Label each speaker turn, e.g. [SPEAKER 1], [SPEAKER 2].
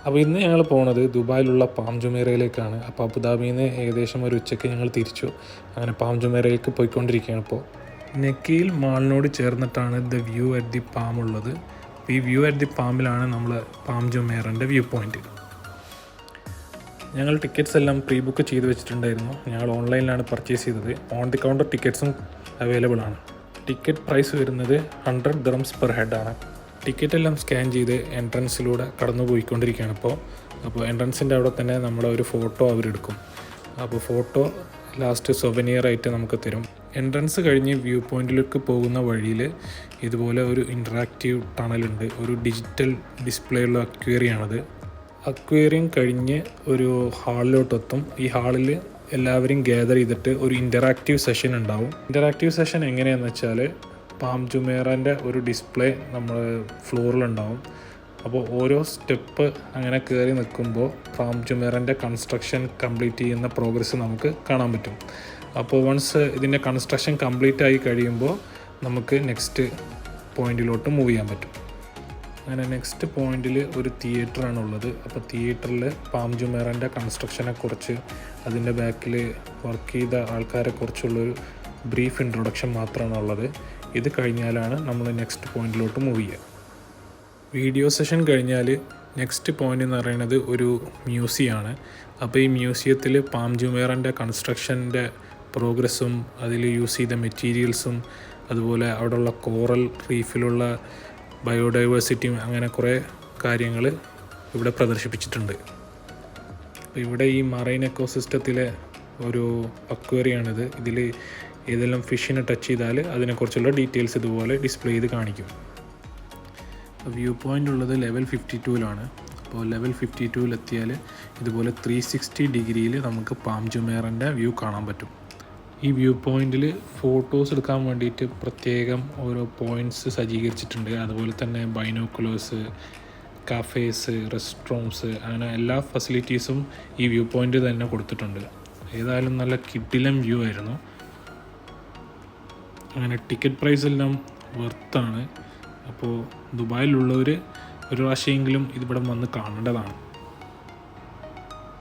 [SPEAKER 1] അപ്പോൾ ഇന്ന് ഞങ്ങൾ പോകുന്നത് ദുബായിലുള്ള പാം ജുമേറയിലേക്കാണ്. അപ്പോൾ അബുദാബിയിൽ നിന്ന് ഏകദേശം ഒരു ഉച്ചയ്ക്ക് ഞങ്ങൾ തിരിച്ചു. അങ്ങനെ പാം ജുമേറയിലേക്ക് പോയിക്കൊണ്ടിരിക്കുകയാണ്. ഇപ്പോൾ നെക്കിയിൽ മാളിനോട് ചേർന്നിട്ടാണ് the view at the palm ഉള്ളത്. ഈ വ്യൂ അറ്റ് ദി പാമിലാണ് നമ്മൾ പാം ജുമേറൻ്റെ വ്യൂ പോയിൻറ്റ്. ഞങ്ങൾ ടിക്കറ്റ്സ് എല്ലാം പ്രീ ബുക്ക് ചെയ്ത് വെച്ചിട്ടുണ്ടായിരുന്നു. ഞങ്ങൾ ഓൺലൈനിലാണ് പർച്ചേസ് ചെയ്തത്. ഓൺ ദി കൗണ്ടർ ടിക്കറ്റ്സും അവൈലബിൾ ആണ്. ടിക്കറ്റ് പ്രൈസ് വരുന്നത് 100 dirhams പെർ ഹെഡാണ്. ടിക്കറ്റ് എല്ലാം സ്കാൻ ചെയ്ത് എൻട്രൻസിലൂടെ കടന്നു പോയിക്കൊണ്ടിരിക്കുകയാണ് അപ്പോൾ എൻട്രൻസിൻ്റെ അവിടെ തന്നെ നമ്മുടെ ഒരു ഫോട്ടോ അവരെടുക്കും. അപ്പോൾ ഫോട്ടോ ലാസ്റ്റ് സൊവനിയർ ആയിട്ട് നമുക്ക് തരും. എൻട്രൻസ് കഴിഞ്ഞ് വ്യൂ പോയിൻറ്റിലേക്ക് പോകുന്ന വഴിയിൽ ഇതുപോലെ ഒരു ഇൻറ്ററാക്റ്റീവ് ടണലുണ്ട്. ഒരു ഡിജിറ്റൽ ഡിസ്പ്ലേ ഉള്ള അക്വേറിയാണത്. അക്വേറിയം കഴിഞ്ഞ് ഒരു ഹാളിലോട്ടെത്തും. ഈ ഹാളിൽ എല്ലാവരും ഗ്യാദർ ചെയ്തിട്ട് ഒരു ഇൻ്ററാക്റ്റീവ് സെഷൻ ഉണ്ടാവും. ഇൻ്ററാക്റ്റീവ് സെഷൻ എങ്ങനെയാണെന്ന് വെച്ചാൽ പാം ജുമേറൻ്റെ ഒരു ഡിസ്പ്ലേ നമ്മൾ ഫ്ലോറിലുണ്ടാവും. അപ്പോൾ ഓരോ സ്റ്റെപ്പ് അങ്ങനെ കയറി നിൽക്കുമ്പോൾ പാം ജുമേറൻ്റെ കൺസ്ട്രക്ഷൻ കംപ്ലീറ്റ് ചെയ്യുന്ന പ്രോഗ്രസ് നമുക്ക് കാണാൻ പറ്റും. അപ്പോൾ വൺസ് ഇതിൻ്റെ കൺസ്ട്രക്ഷൻ കംപ്ലീറ്റ് ആയി കഴിയുമ്പോൾ നമുക്ക് നെക്സ്റ്റ് പോയിൻറ്റിലോട്ട് മൂവ് ചെയ്യാൻ പറ്റും. അങ്ങനെ നെക്സ്റ്റ് പോയിൻറ്റിൽ ഒരു തിയേറ്ററാണുള്ളത്. അപ്പോൾ തിയേറ്ററിൽ പാം ജുമേറൻ്റെ കൺസ്ട്രക്ഷനെക്കുറിച്ച് അതിൻ്റെ ബാക്കിൽ വർക്ക് ചെയ്ത ആൾക്കാരെക്കുറിച്ചുള്ളൊരു ബ്രീഫ് ഇൻട്രൊഡക്ഷൻ മാത്രമാണ് ഉള്ളത്. ഇത് കഴിഞ്ഞാലാണ് നമ്മൾ നെക്സ്റ്റ് പോയിൻറ്റിലോട്ട് മൂവ് ചെയ്യുക. വീഡിയോ സെഷൻ കഴിഞ്ഞാൽ നെക്സ്റ്റ് പോയിൻ്റ് എന്ന് പറയുന്നത് ഒരു മ്യൂസിയമാണ്. അപ്പോൾ ഈ മ്യൂസിയത്തിൽ പാം ജുമേറൻ്റെ കൺസ്ട്രക്ഷൻ്റെ പ്രോഗ്രസ്സും അതിൽ യൂസ് ചെയ്ത മെറ്റീരിയൽസും അതുപോലെ അവിടെയുള്ള കോറൽ റീഫിലുള്ള ബയോഡൈവേഴ്സിറ്റിയും അങ്ങനെ കുറേ കാര്യങ്ങൾ ഇവിടെ പ്രദർശിപ്പിച്ചിട്ടുണ്ട്. അപ്പോൾ ഇവിടെ ഈ മറൈൻ എക്കോസിസ്റ്റത്തിലെ ഒരു അക്വേറിയാണിത്. ഇതിൽ ഏതെല്ലാം ഫിഷിനെ ടച്ച് ചെയ്താൽ അതിനെക്കുറിച്ചുള്ള ഡീറ്റെയിൽസ് ഇതുപോലെ ഡിസ്പ്ലേ ചെയ്ത് കാണിക്കും. വ്യൂ പോയിൻ്റ് ഉള്ളത് ലെവൽ 52-ലാണ്. അപ്പോൾ ലെവൽ 52-ലെത്തിയാൽ ഇതുപോലെ 360 ഡിഗ്രിയിൽ നമുക്ക് പാം ജുമേറൻ്റെ വ്യൂ കാണാൻ പറ്റും. ഈ വ്യൂ പോയിൻറ്റിൽ ഫോട്ടോസ് എടുക്കാൻ വേണ്ടിയിട്ട് പ്രത്യേകം ഓരോ പോയിൻറ്റ്സ് സജ്ജീകരിച്ചിട്ടുണ്ട്. അതുപോലെ തന്നെ ബൈനോക്കുലേഴ്സ്, കഫേസ്, റെസ്റ്റോറൻറ്റ്സ് അങ്ങനെ എല്ലാ ഫെസിലിറ്റീസും ഈ വ്യൂ പോയിൻ്റ് തന്നെ കൊടുത്തിട്ടുണ്ട്. ഏതായാലും നല്ല കിടിലൻ വ്യൂ ആയിരുന്നു. അങ്ങനെ ടിക്കറ്റ് പ്രൈസ് എല്ലാം വെർത്താണ്. അപ്പോൾ ദുബായിലുള്ളവർ ഒരു പ്രാവശ്യമെങ്കിലും ഇതിവിടെ വന്ന് കാണേണ്ടതാണ്.